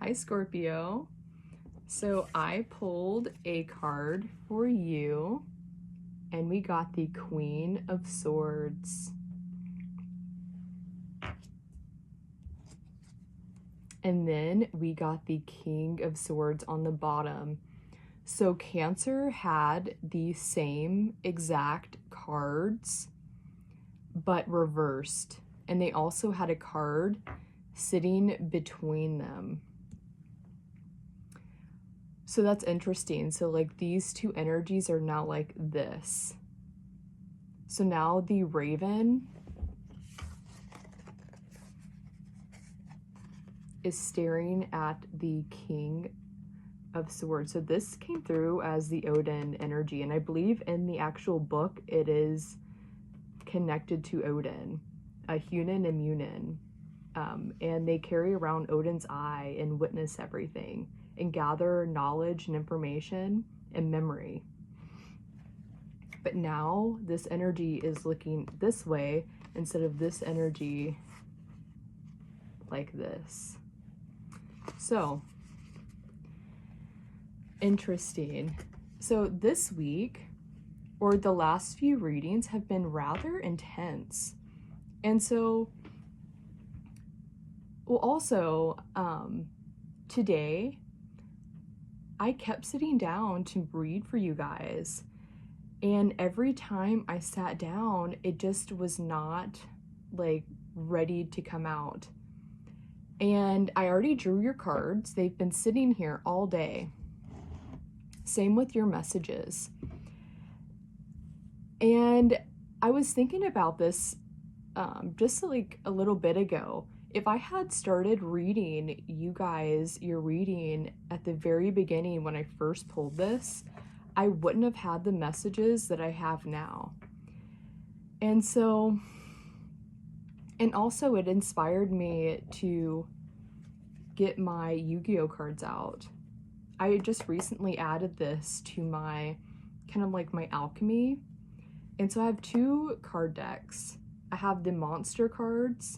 Hi, Scorpio. So I pulled a card for you, and we got the Queen of Swords. And then we got the King of Swords on the bottom. So Cancer had the same exact cards, but reversed. And they also had a card sitting between them. So that's interesting. So like these two energies are now like this. So now the Raven is staring at the King of Swords. So this came through as the Odin energy, and I believe in the actual book it is connected to Odin, Hunin and Munin, and they carry around Odin's eye and witness everything and gather knowledge and information and memory. But now this energy is looking this way instead of this energy like this. So interesting. So this week, or the last few readings, have been rather intense. And so, well, also, today, I kept sitting down to read for you guys. And every time I sat down, it just was not like ready to come out. And I already drew your cards. They've been sitting here all day. Same with your messages. And I was thinking about this just like a little bit ago. If I had started reading you guys your reading at the very beginning when I first pulled this, I wouldn't have had the messages that I have now. And so, and also it inspired me to get my Yu-Gi-Oh cards out. I just recently added this to my kind of like my alchemy. And so I have two card decks. I have the monster cards,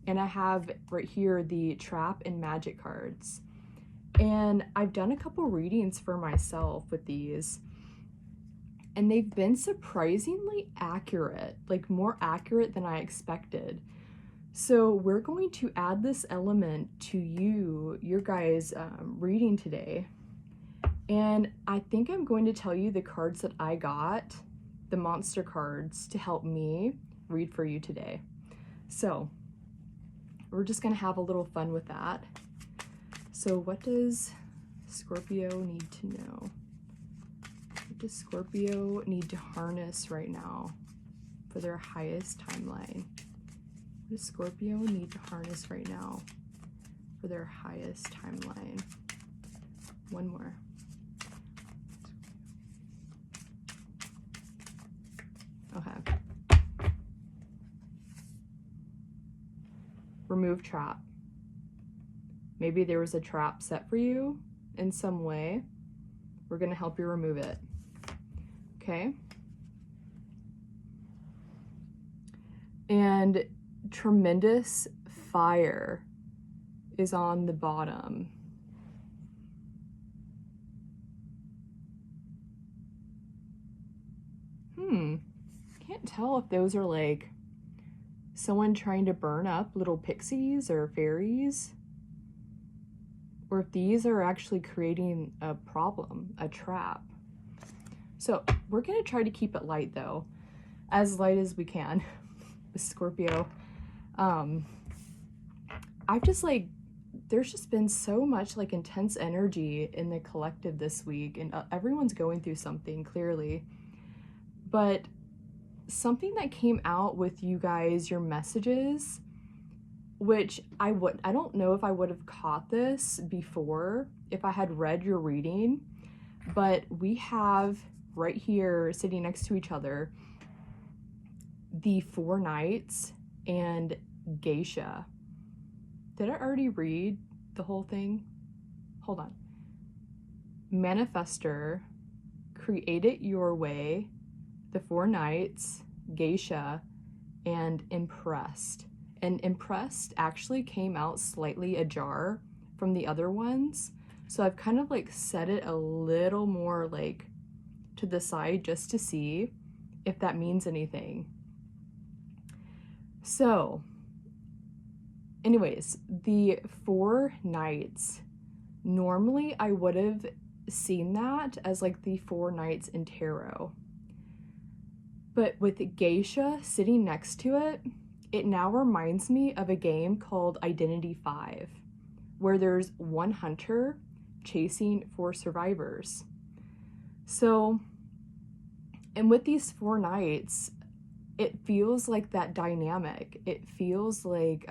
and I have right here the trap and magic cards. And I've done a couple readings for myself with these, and they've been surprisingly accurate, like more accurate than I expected. So we're going to add this element to your guys' reading today. And I think I'm going to tell you the cards that I got, the monster cards, to help me read for you today. So we're just going to have a little fun with that. So what does Scorpio need to know? What does Scorpio need to harness right now for their highest timeline? What does Scorpio need to harness right now for their highest timeline? One more. Okay. Remove trap. Maybe there was a trap set for you in some way. We're going to help you remove it. Okay. And tremendous fire is on the bottom. Can't tell if those are like someone trying to burn up little pixies or fairies, or if these are actually creating a problem, a trap. So we're going to try to keep it light though, as light as we can with Scorpio. I've just like, there's just been so much like intense energy in the collective this week, and everyone's going through something clearly. But something that came out with you guys, your messages, which I don't know if I would have caught this before if I had read your reading, but we have right here sitting next to each other the 4 Knights and Geisha. Did I already read the whole thing? Hold on. Manifester, Create It Your Way, the 4 Knights, Geisha, and Impressed. And Impressed actually came out slightly ajar from the other ones. So I've kind of like set it a little more like to the side just to see if that means anything. So anyways, the 4 Knights, normally I would have seen that as like the 4 Knights in tarot. But with Geisha sitting next to it, it now reminds me of a game called Identity 5, where there's one hunter chasing 4 survivors. So, and with these 4 Knights, it feels like that dynamic. It feels like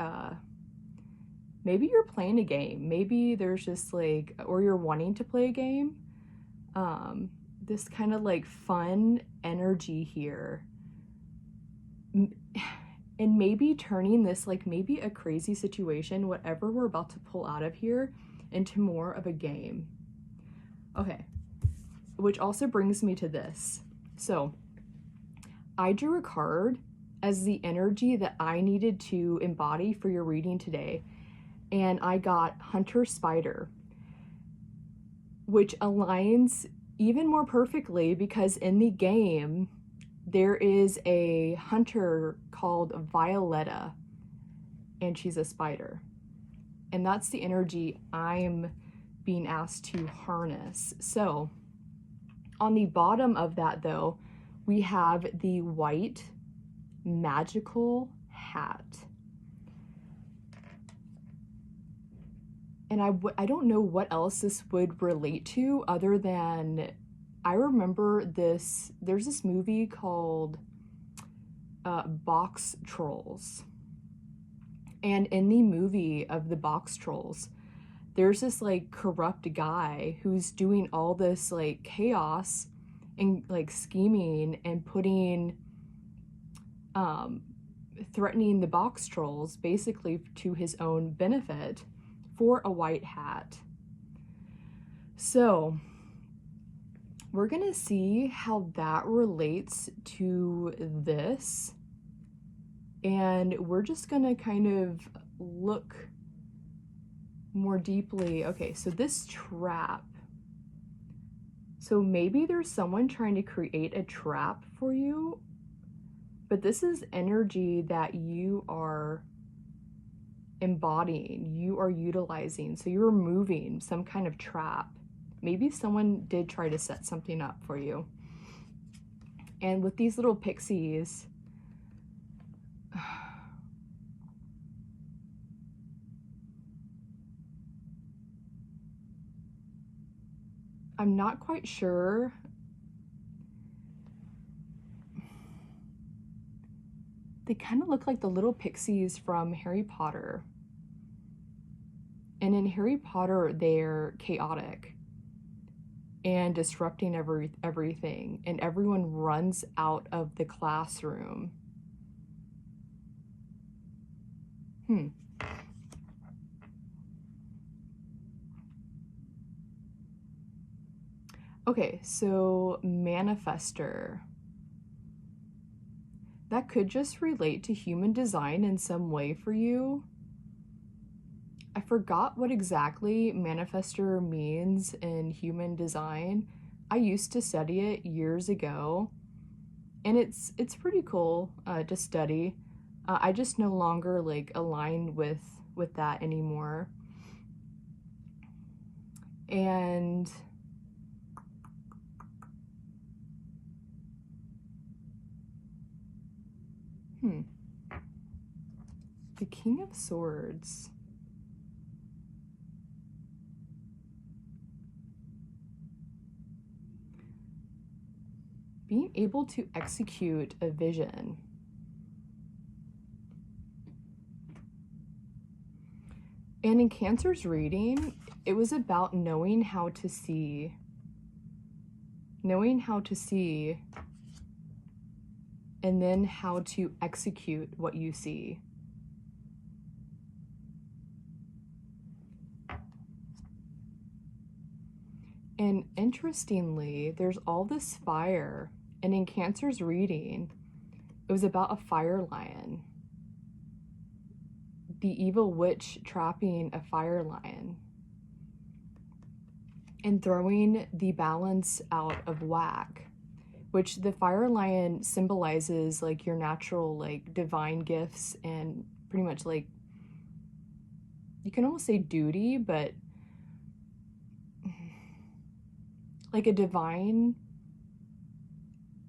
maybe you're playing a game. Maybe there's just like, or you're wanting to play a game. This kind of like fun energy here. And maybe turning this like maybe a crazy situation, whatever we're about to pull out of here, into more of a game. Okay, which also brings me to this. So I drew a card as the energy that I needed to embody for your reading today. And I got Hunter Spider, which aligns even more perfectly because in the game, there is a hunter called Violetta, and she's a spider. And that's the energy I'm being asked to harness. So on the bottom of that though, we have the white magical hat. And I don't know what else this would relate to other than I remember this, there's this movie called Box Trolls. And in the movie of the Box Trolls, there's this like corrupt guy who's doing all this like chaos and like scheming and putting, threatening the box trolls basically to his own benefit for a white hat. So we're gonna see how that relates to this. And we're just gonna kind of look more deeply. Okay, so this trap. So maybe there's someone trying to create a trap for you, but this is energy that you are embodying, you are utilizing. So you're removing some kind of trap. Maybe someone did try to set something up for you. And with these little pixies, I'm not quite sure. They kind of look like the little pixies from Harry Potter. And in Harry Potter, they're chaotic and disrupting everything. And everyone runs out of the classroom. Okay, so manifester. That could just relate to human design in some way for you. I forgot what exactly manifester means in human design. I used to study it years ago, and it's pretty cool to study. I just no longer like align with that anymore. And the King of Swords. Being able to execute a vision. And in Cancer's reading, it was about knowing how to see. Knowing how to see, and then how to execute what you see. And interestingly, there's all this fire. And in Cancer's reading, it was about a fire lion. The evil witch trapping a fire lion. and throwing the balance out of whack, which the fire lion symbolizes like your natural, like divine gifts, and pretty much like, you can almost say duty, but like a divine,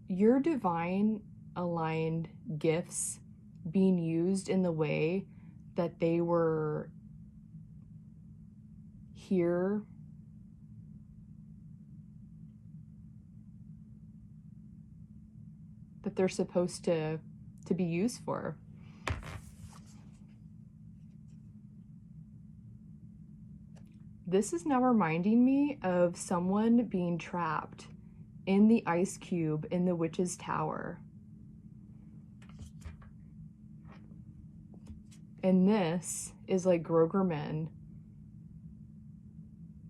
your divine aligned gifts being used in the way that they were here that they're supposed to be used for. This is now reminding me of someone being trapped in the ice cube in the witch's tower. And this is like Grogerman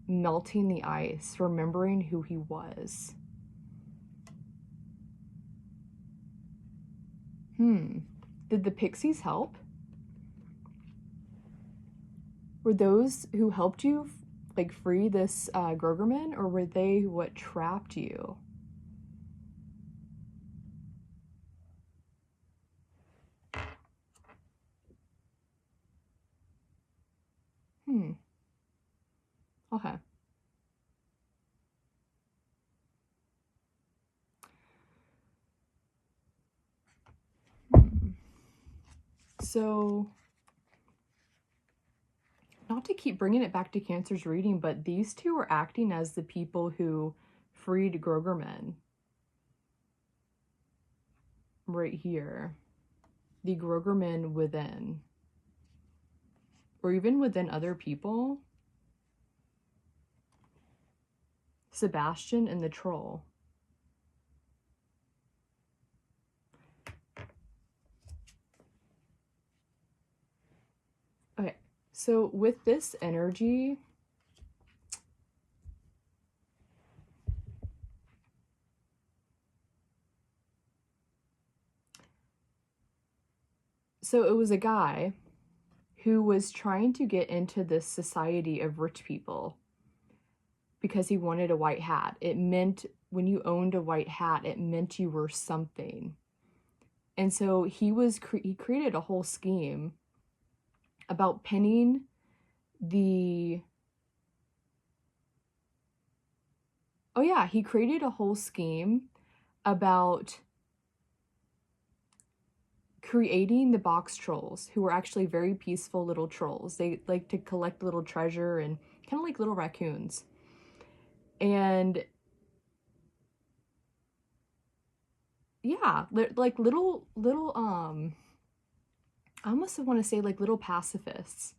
melting the ice, remembering who he was. Did the pixies help? Were those who helped you like free this Grogerman, or were they what trapped you? Okay. So, not to keep bringing it back to Cancer's reading, but these two are acting as the people who freed Grogerman. Right here. The Grogerman within. Or even within other people. Sebastian and the troll. Okay, so with this energy, so it was a guy who was trying to get into this society of rich people because he wanted a white hat. It meant when you owned a white hat, it meant you were something. And so he created a whole scheme about pinning the... Oh yeah, he created a whole scheme about creating the box trolls, who were actually very peaceful little trolls. They like to collect little treasure and kind of like little raccoons. And yeah, like little I almost want to say like little pacifists,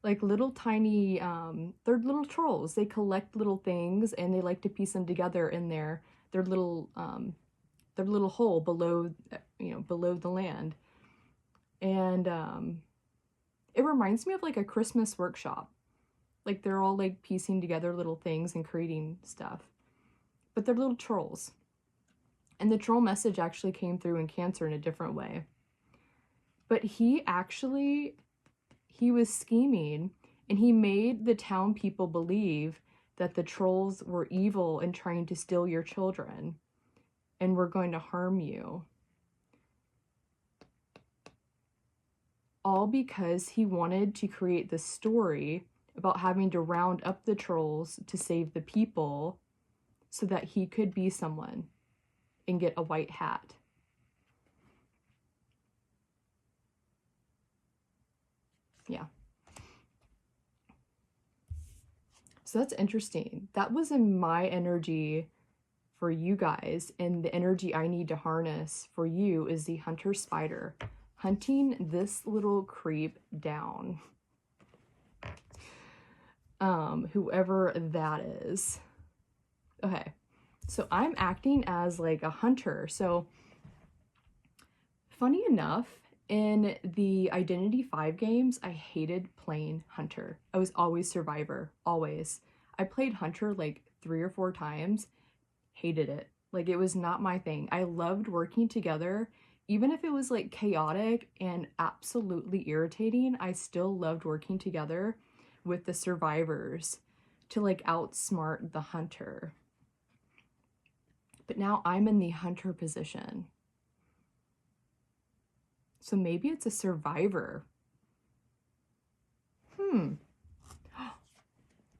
like little tiny they're little trolls. They collect little things and they like to piece them together in their little hole below, below the land. And it reminds me of like a Christmas workshop. Like they're all like piecing together little things and creating stuff, but they're little trolls. And the troll message actually came through in Cancer in a different way. But he was scheming, and he made the town people believe that the trolls were evil and trying to steal your children and were going to harm you. All because he wanted to create this story about having to round up the trolls to save the people so that he could be someone and get a white hat. Yeah. So that's interesting. That was in my energy for you guys, and the energy I need to harness for you is the hunter spider, hunting this little creep down. Whoever that is. Okay, so I'm acting as like a hunter. So funny enough, in the Identity 5 games, I hated playing hunter. I was always survivor, always. I played hunter like 3 or 4 times, hated it. Like, it was not my thing. I loved working together. Even if it was like chaotic and absolutely irritating, I still loved working together with the survivors to like outsmart the hunter. But now I'm in the hunter position. So maybe it's a survivor.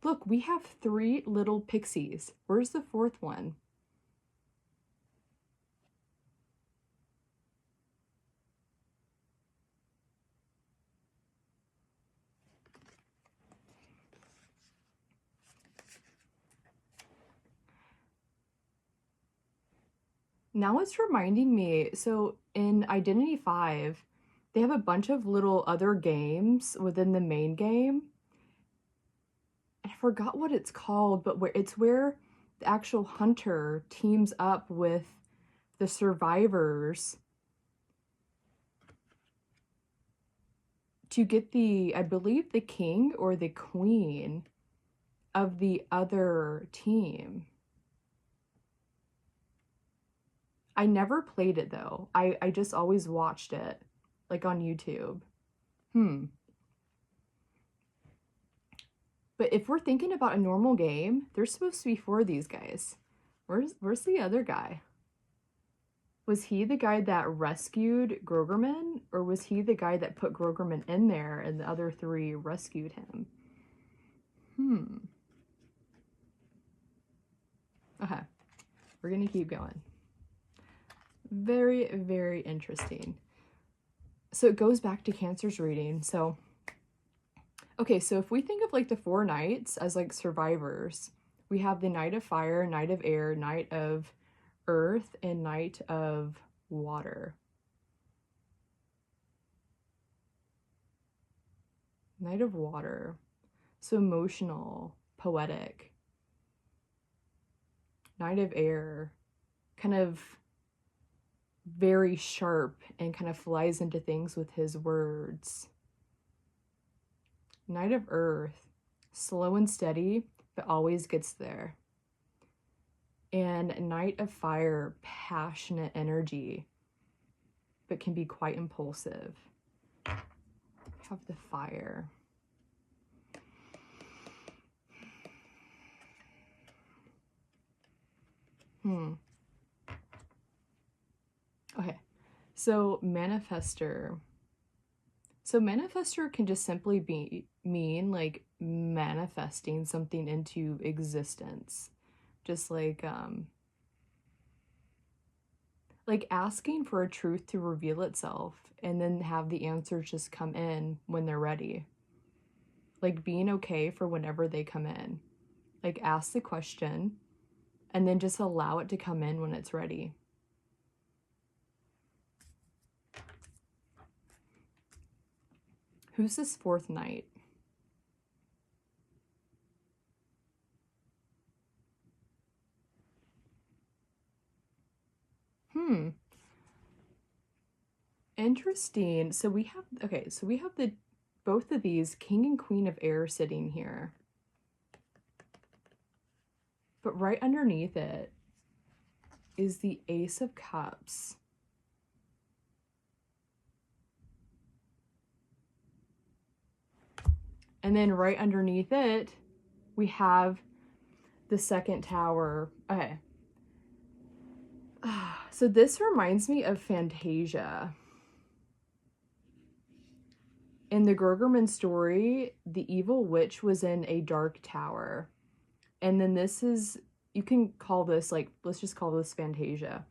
Look, we have 3 little pixies. Where's the 4th one? Now it's reminding me, so in Identity 5, they have a bunch of little other games within the main game. I forgot what it's called, but it's where the actual hunter teams up with the survivors to get the, I believe, the king or the queen of the other team. I never played it though. I just always watched it, like on YouTube. But if we're thinking about a normal game, there's supposed to be 4 of these guys. Where's the other guy? Was he the guy that rescued Grogerman? Or was he the guy that put Grogerman in there and the other 3 rescued him? Okay, we're gonna keep going. Very, very interesting. So it goes back to Cancer's reading. So, okay, so if we think of like the 4 knights as like survivors, we have the Knight of Fire, Knight of Air, Knight of Earth, and Knight of Water. Knight of Water. So emotional, poetic. Knight of Air, kind of very sharp and kind of flies into things with his words. Knight of Earth, slow and steady, but always gets there. And Knight of Fire, passionate energy, but can be quite impulsive. Have the fire. Okay, so manifester. So manifester can just simply mean like manifesting something into existence. Just like asking for a truth to reveal itself and then have the answers just come in when they're ready. Like being okay for whenever they come in. Like ask the question and then just allow it to come in when it's ready. Who's this 4th knight? Interesting. So we have, okay, so we have both of these, King and Queen of Air, sitting here. But right underneath it is the Ace of Cups. And then right underneath it, we have the 2nd tower. Okay. So this reminds me of Fantasia. In the Grogerman story, the evil witch was in a dark tower. And then this is, you can call this, like, let's just call this Fantasia,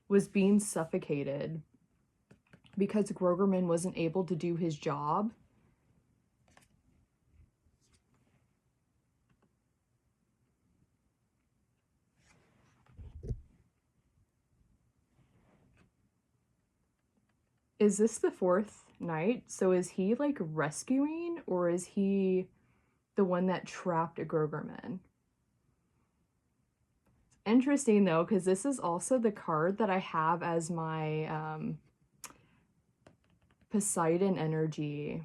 was being suffocated because Grogerman wasn't able to do his job. Is this the 4th knight? So is he like rescuing, or is he the one that trapped a Grogerman? Interesting though, because this is also the card that I have as my Poseidon energy.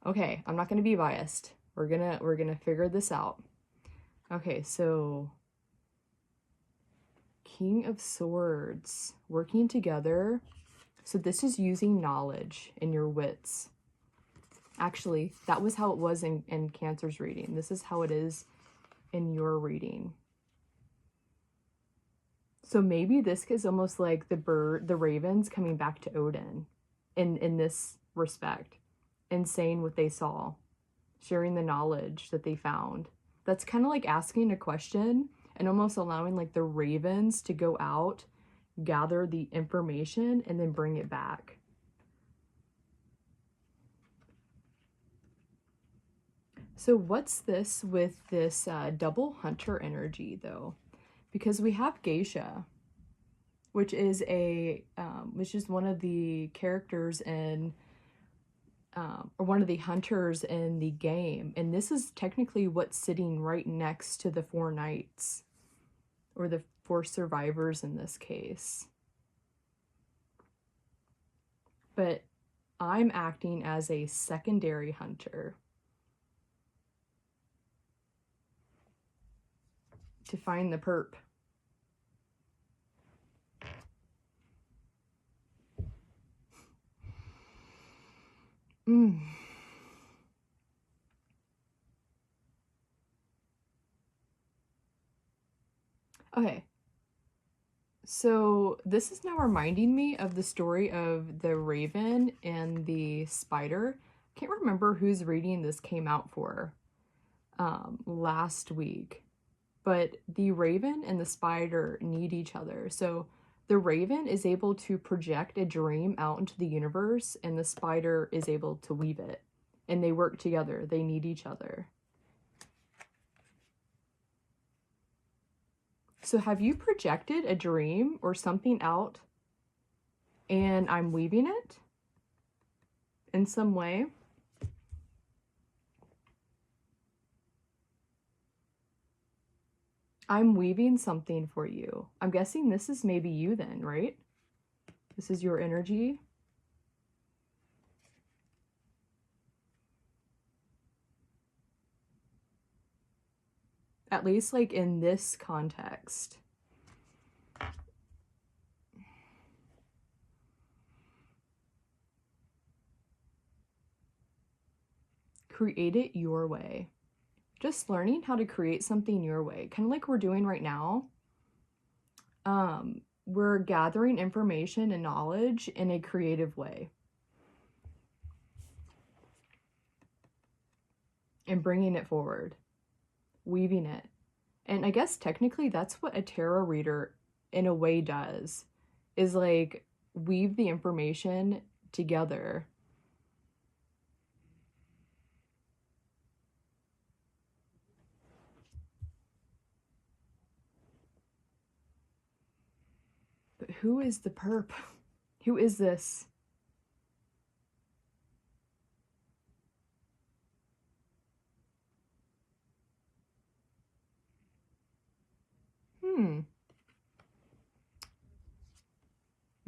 Okay, I'm not gonna be biased. We're gonna figure this out. Okay, so King of Swords, working together. So this is using knowledge and your wits. Actually, that was how it was in Cancer's reading. This is how it is in your reading. So maybe this is almost like the ravens coming back to Odin in this respect and saying what they saw, sharing the knowledge that they found. That's kind of like asking a question and almost allowing like the ravens to go out, gather the information, and then bring it back. So what's this with this double hunter energy though? Because we have Geisha, which is one of the characters in, or one of the hunters in the game, and this is technically what's sitting right next to the 4 knights, or the 4 survivors in this case. But I'm acting as a secondary hunter to find the perp. Okay. So this is now reminding me of the story of the raven and the spider. Can't remember whose reading this came out for last week. But the raven and the spider need each other. So the raven is able to project a dream out into the universe, and the spider is able to weave it. And they work together. They need each other. So have you projected a dream or something out and I'm weaving it in some way? I'm weaving something for you. I'm guessing this is maybe you then, right? This is your energy. At least like in this context. Create it your way. Just learning how to create something your way, kind of like we're doing right now. We're gathering information and knowledge in a creative way and bringing it forward, weaving it. And I guess technically that's what a tarot reader in a way does, is like weave the information together. But who is the perp? Who is this?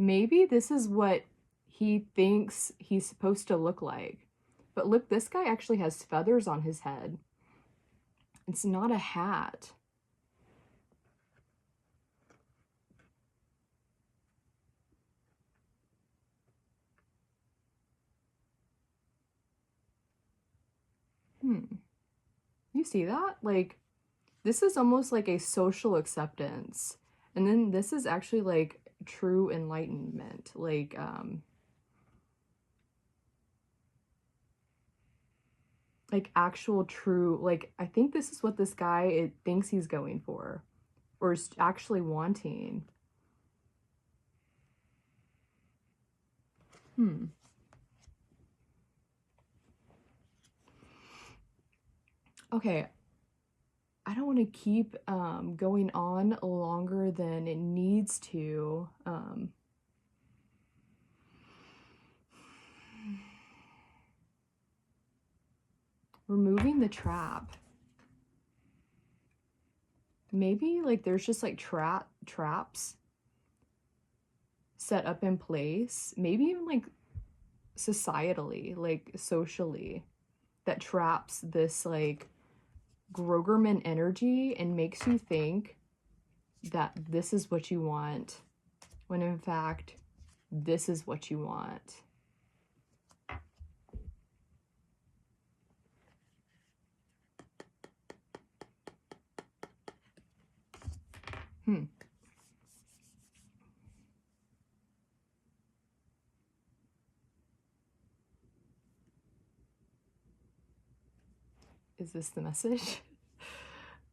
Maybe this is what he thinks he's supposed to look like. But look, this guy actually has feathers on his head. It's not a hat. You see that? Like, this is almost like a social acceptance. And then this is actually like true enlightenment. Like actual true, like, I think this is what this guy thinks he's going for, or is actually wanting. Okay, I don't want to keep going on longer than it needs to. Removing the trap. Maybe like there's just like traps set up in place. Maybe even like societally, like socially, that traps this like Grogerman energy and makes you think that this is what you want, when in fact, this is what you want. Hmm. Is this the message?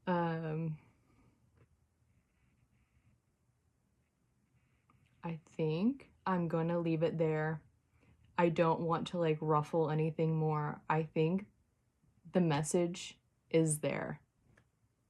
um, I think I'm gonna leave it there. I don't want to like ruffle anything more. I think the message is there.